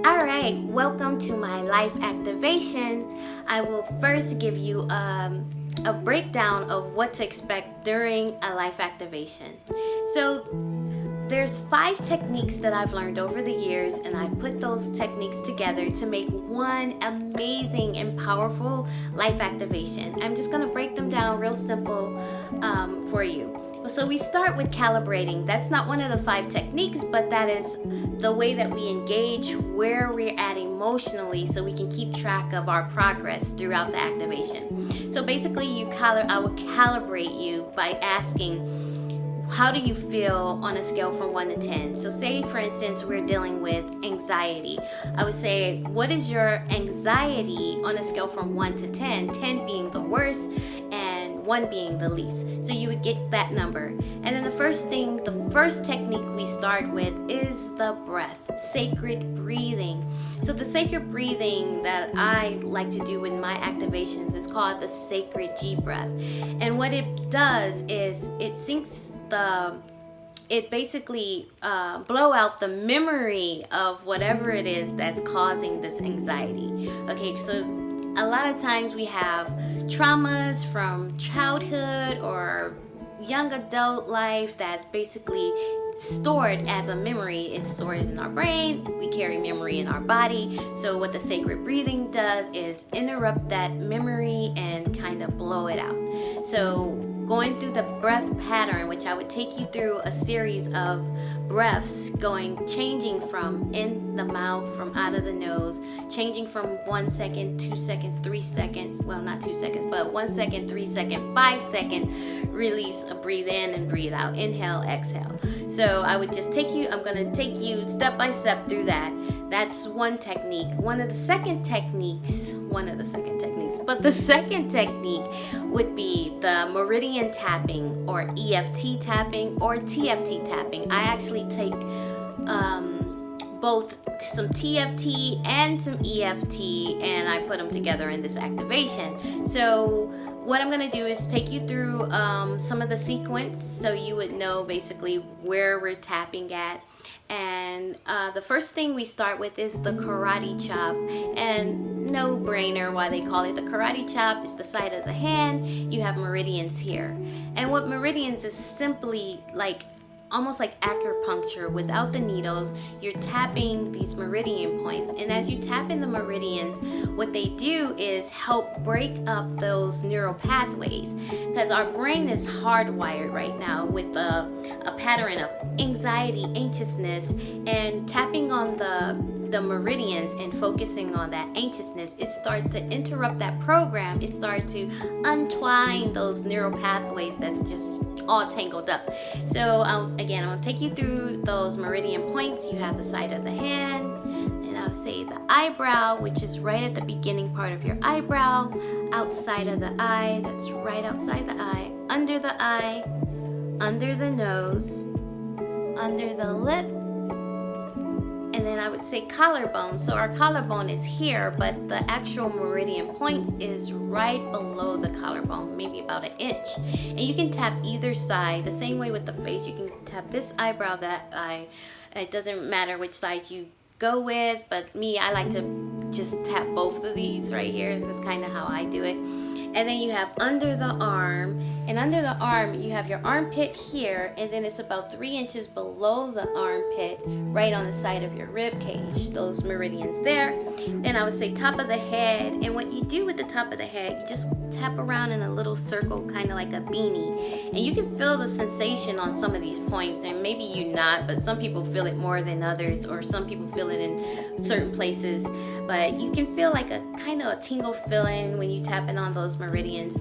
All right, welcome to my life activation. I will first give you a breakdown of what to expect during a life activation. So, there's 5 techniques that I've learned over the years, and I put those techniques together to make one amazing and powerful life activation. I'm just going to break them down real simple for you. So we start with calibrating. That's not one of the 5 techniques, but that is the way that we engage where we're at emotionally so we can keep track of our progress throughout the activation. So basically, I will calibrate you by asking, how do you feel on a scale from 1 to 10? So say, for instance, we're dealing with anxiety. I would say, what is your anxiety on a scale from 1 to 10? 10 being the worst and 1 being the least. So you would get that number. And then the first technique we start with is the breath, sacred breathing. So the sacred breathing that I like to do in my activations is called the sacred G breath. And what it does is it basically blow out the memory of whatever it is that's causing this anxiety. Okay, so a lot of times we have traumas from childhood or young adult life that's basically stored as a memory. It's stored in our brain. We carry memory in our body. So what the sacred breathing does is interrupt that memory and kind of blow it out. So going through the breath pattern, which I would take you through a series of breaths, changing from in the mouth, from out of the nose, changing from 1 second, 2 seconds, 3 seconds, well, not 2 seconds, but 1 second, 3 second, 5 second, release, breathe in and breathe out, inhale, exhale. So I'm going to take you step by step through that. That's one technique. One of the second techniques, but the second technique would be the meridian tapping or EFT tapping or TFT tapping. I actually take both some TFT and some EFT, and I put them together in this activation. So what I'm going to do is take you through some of the sequence so you would know basically where we're tapping at. And the first thing we start with is the karate chop. And no brainer why they call it the karate chop. It's the side of the hand. You have meridians here. And what meridians is simply almost like acupuncture without the needles. You're tapping these meridian points, and as you tap in the meridians, what they do is help break up those neural pathways, because our brain is hardwired right now with a pattern of anxiety, anxiousness, and tapping on the meridians and focusing on that anxiousness, it starts to interrupt that program. It starts to untwine those neural pathways that's just all tangled up. So I'm going to take you through those meridian points. You have the side of the hand, and I'll say the eyebrow, which is right at the beginning part of your eyebrow, outside of the eye, that's right outside the eye, under the nose, under the lip, and then I would say collarbone. So our collarbone is here, but the actual meridian points is right below the collarbone, maybe about an inch. And you can tap either side, the same way with the face. You can tap this eyebrow, that eye. It doesn't matter which side you go with, but I like to just tap both of these right here. That's kind of how I do it. And then you have under the arm, and under the arm you have your armpit here, and then it's about 3 inches below the armpit, right on the side of your rib cage, those meridians there. Then I would say top of the head, and what you do with the top of the head, you just tap around in a little circle, kind of like a beanie, and you can feel the sensation on some of these points, and maybe you not, but some people feel it more than others, or some people feel it in certain places, but you can feel like a kind of a tingle feeling when you tap in on those meridians.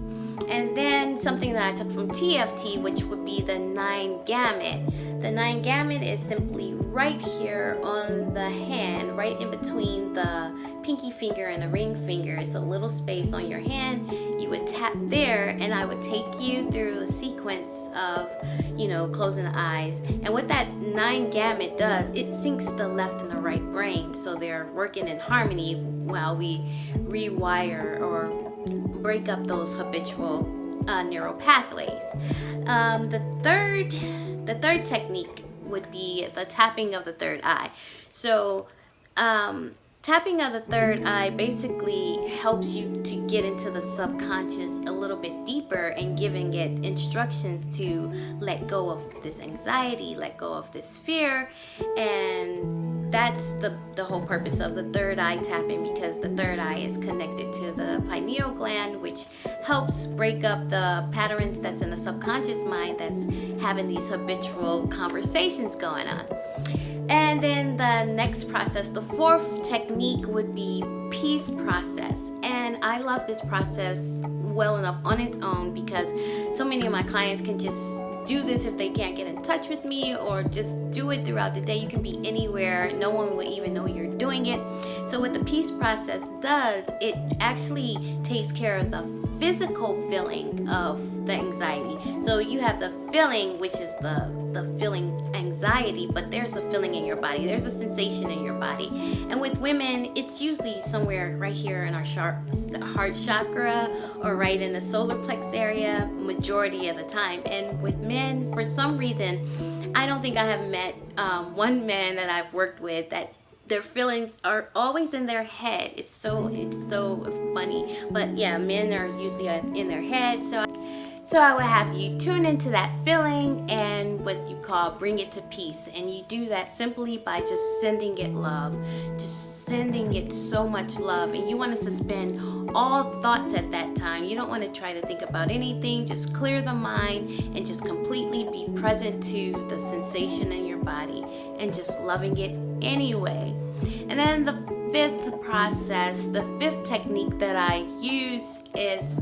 And then something that I took from TFT, which would be the 9 gamut. The 9 gamut is simply right here on the hand, right in between the pinky finger and the ring finger. It's a little space on your hand. You would tap there, and I would take you through the sequence of, closing the eyes. And what that 9 gamut does, it syncs the left and the right brain, so they're working in harmony while we rewire or break up those habitual neural pathways. The third technique would be the tapping of the third eye. So Tapping of the third eye basically helps you to get into the subconscious a little bit deeper and giving it instructions to let go of this anxiety, let go of this fear. And that's the whole purpose of the third eye tapping, because the third eye is connected to the pineal gland, which helps break up the patterns that's in the subconscious mind that's having these habitual conversations going on. And then the next process, the fourth technique, would be peace process. And I love this process well enough on its own, because so many of my clients can just do this if they can't get in touch with me, or just do it throughout the day. You can be anywhere, no one will even know you're doing it. So what the peace process does, it actually takes care of the physical feeling of the anxiety. So you have the feeling, which is the feeling anxiety, but there's a feeling in your body, there's a sensation in your body. And with women, it's usually somewhere right here in our heart chakra, or right in the solar plex area majority of the time. And with men, for some reason, I don't think I have met one man that I've worked with that their feelings are always in their head. It's so funny. But yeah, men are usually in their head. So I would have you tune into that feeling and what you call bring it to peace. And you do that simply by just sending it love, just sending it so much love. And you want to suspend all thoughts at that time. You don't want to try to think about anything. Just clear the mind and just completely be present to the sensation in your body and just loving it anyway. And then the fifth process, the fifth technique that I use is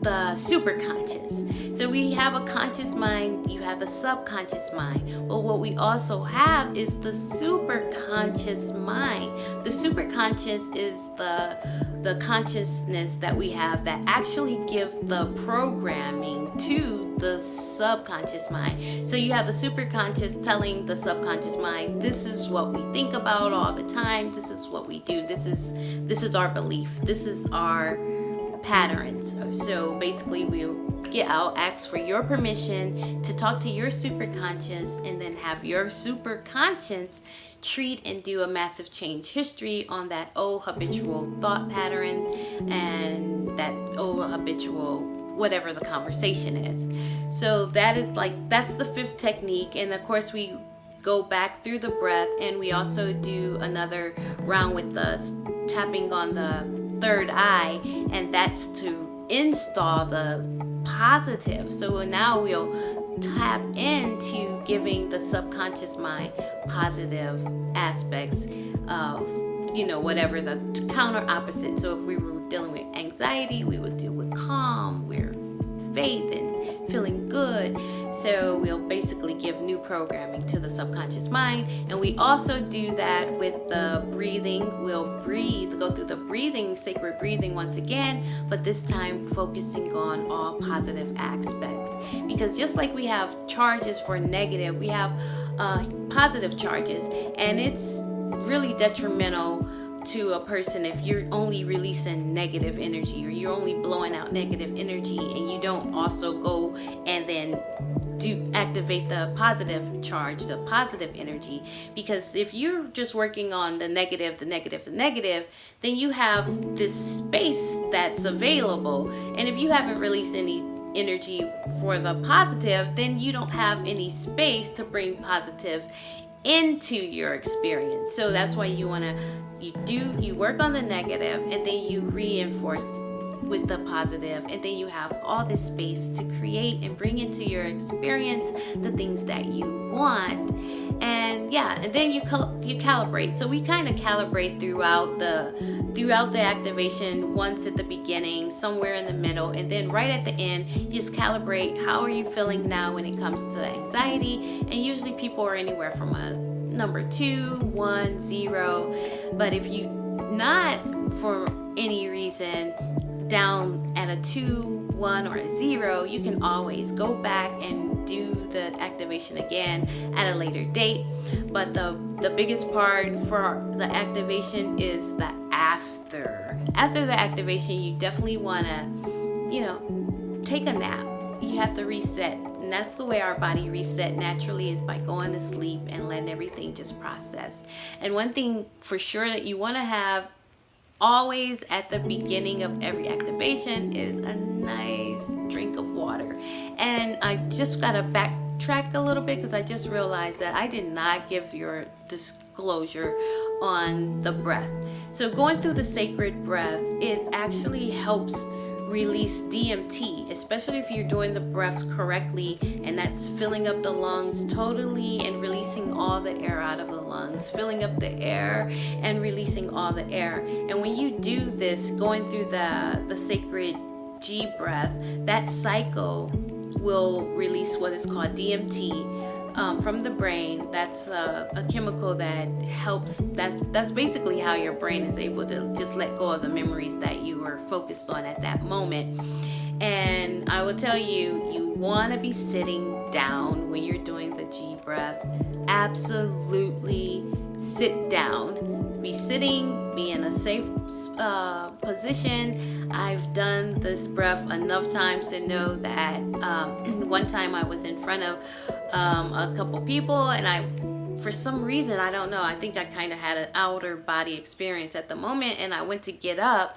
the superconscious. So we have a conscious mind, you have the subconscious mind. But what we also have is the superconscious mind. The superconscious is the consciousness that we have that actually gives the programming to the subconscious mind. So you have the superconscious telling the subconscious mind, this is what we think about all the time, this is what we do, this is our belief, this is our patterns. So basically I'll ask for your permission to talk to your superconscious, and then have your superconscious treat and do a massive change history on that old habitual thought pattern and that old habitual whatever the conversation is. So that's the fifth technique. And of course we go back through the breath, and we also do another round with the tapping on the third eye, and that's to install the positive. So now we'll tap into giving the subconscious mind positive aspects of whatever the counter opposite. So if we were dealing with anxiety, we would deal with calm, we're faith and feeling good. So we'll basically give new programming to the subconscious mind. And we also do that with the breathing. We'll go through the breathing, sacred breathing once again, but this time focusing on all positive aspects. Because just like we have charges for negative, we have positive charges, and it's really detrimental to a person if you're only releasing negative energy, or you're only blowing out negative energy, and you don't also go and then activate the positive charge, the positive energy. Because if you're just working on the negative, then you have this space that's available. And if you haven't released any energy for the positive, then you don't have any space to bring positive into your experience. So that's why you work on the negative, and then you reinforce with the positive, and then you have all this space to create and bring into your experience the things that you want. And then you calibrate. So we kind of calibrate throughout the activation, once at the beginning, somewhere in the middle, and then right at the end, you just calibrate. How are you feeling now when it comes to anxiety? And usually people are anywhere from a number 2, 1, 0. But if you not for any reason down at a 2, 1, or a 0, you can always go back and do the activation again at a later date. But the biggest part for the activation is the after the activation. You definitely want to take a nap. you have to reset. And that's the way our body reset naturally, is by going to sleep and letting everything just process. And one thing for sure that you want to have always at the beginning of every activation is a nice drink of water. And I just got to backtrack a little bit, because I just realized that I did not give your disclosure on the breath. So going through the sacred breath, it actually helps release DMT, especially if you're doing the breaths correctly, and that's filling up the lungs totally and releasing all the air out of the lungs, filling up the air and releasing all the air. And when you do this, going through the sacred G breath, that cycle will release what is called DMT from the brain. That's a chemical that helps. That's basically how your brain is able to just let go of the memories that you were focused on at that moment. And I will tell you, you want to be sitting down when you're doing the G breath. Absolutely sit down. Be sitting, be in a safe position. I've done this breath enough times to know that one time I was in front of a couple people, and for some reason, I don't know, I think I kind of had an outer body experience at the moment, and I went to get up,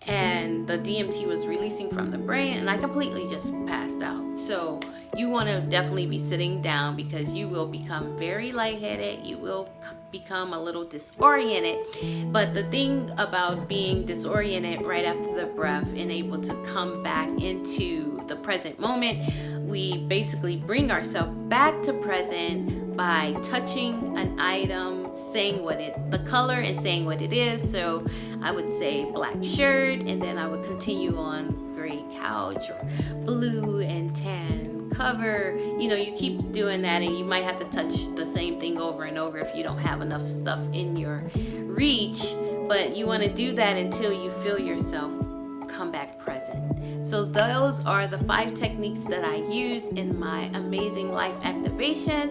and the DMT was releasing from the brain, and I completely just passed out. So you want to definitely be sitting down, because you will become very lightheaded. You will become a little disoriented. But the thing about being disoriented right after the breath and able to come back into the present moment, we basically bring ourselves back to present by touching an item, saying the color and saying what it is. So I would say black shirt, and then I would continue on gray couch, or blue and tan cover. You keep doing that, and you might have to touch the same thing over and over if you don't have enough stuff in your reach. But you want to do that until you feel yourself come back present. So those are the 5 techniques that I use in my amazing life activation.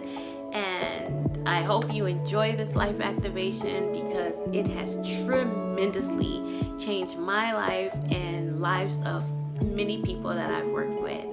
And I hope you enjoy this life activation, because it has tremendously changed my life and lives of many people that I've worked with.